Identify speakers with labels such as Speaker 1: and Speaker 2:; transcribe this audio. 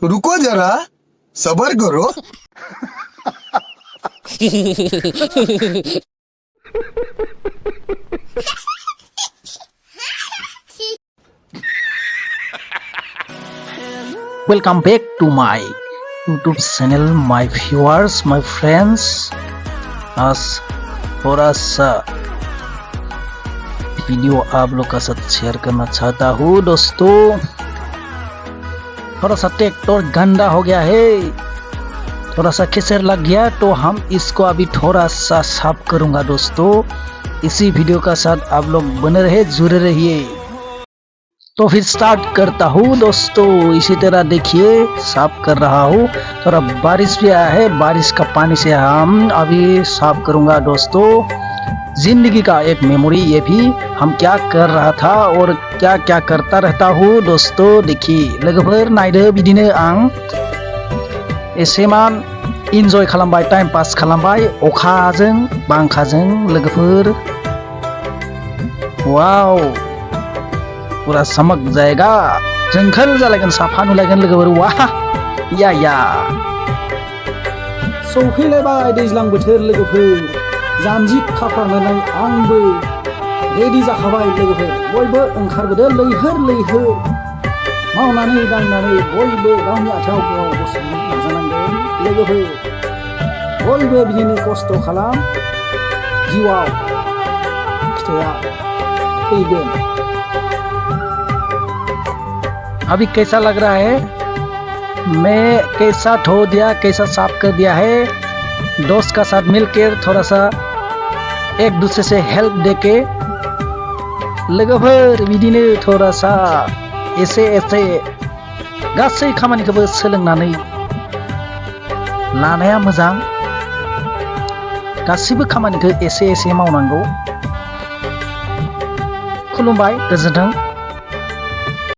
Speaker 1: रुको जरा, सबर करो।
Speaker 2: Welcome back to my YouTube channel, my viewers, my friends. आज थोड़ा सा वीडियो आप लोग का साथ शेयर करना चाहता हूँ दोस्तों। थोड़ा सा ट्रैक्टर गंदा हो गया है, थोड़ा सा कीचड़ लग गया, तो हम इसको अभी थोड़ा सा साफ करूँगा दोस्तों। इसी वीडियो का साथ आप लोग बने रहे, जुड़े रहिए। तो फिर स्टार्ट करता हूँ दोस्तों। इसी तरह देखिए साफ कर रहा हूँ। थोड़ा बारिश भी आया है, बारिश का पानी से हम अभी साफ करूँगा दोस्तों। जिंदगी का एक मेमोरी, ये भी हम क्या कर रहा था और क्या क्या करता रहता हूँ दोस्तों। देखिए लोगोफोर नायदो, बिदिनो आं एसेमान इन्जय खालामबाय, टाइम पास खालामबाय अखाजों बांखाजों लोगोफोर। वाव, पूरा समक जाएगा, जोंखोल जालायगोन, साफा नुलायगोन लोगोफोर। वाह या सौफैलायबाय दैज्लां बोथोर लोगोफोर। जानजि खाफ्रांनानै आंबो रेडि जाखाबाय लोगोफोर। बयबो ओंखारबोदो लैहोर लैहोर, मावनानै दांनानै बयबो गावनि आथिङाव गाव गसंनो नाजानांगोन लोगोफोर। बयबो बिदिनो खस्थ' खालाम, जिउआव फिथाइया फैगोन। अभी कैसा लग रहा है? मैं कैसा धो दिया, कैसा साफ कर दिया है। दोस्त का साथ मिलकर थोड़ा सा एक दूसरे से हेल्प देके लोगोफोर बिदिनो थोड़ा सा एसे गासै खामानिखौबो सोलोंनानै लानाया मोजां। गासिबो खामानिखौ एसे एसे मावनांगौ। खुलुमबाय, गोजोन्थों।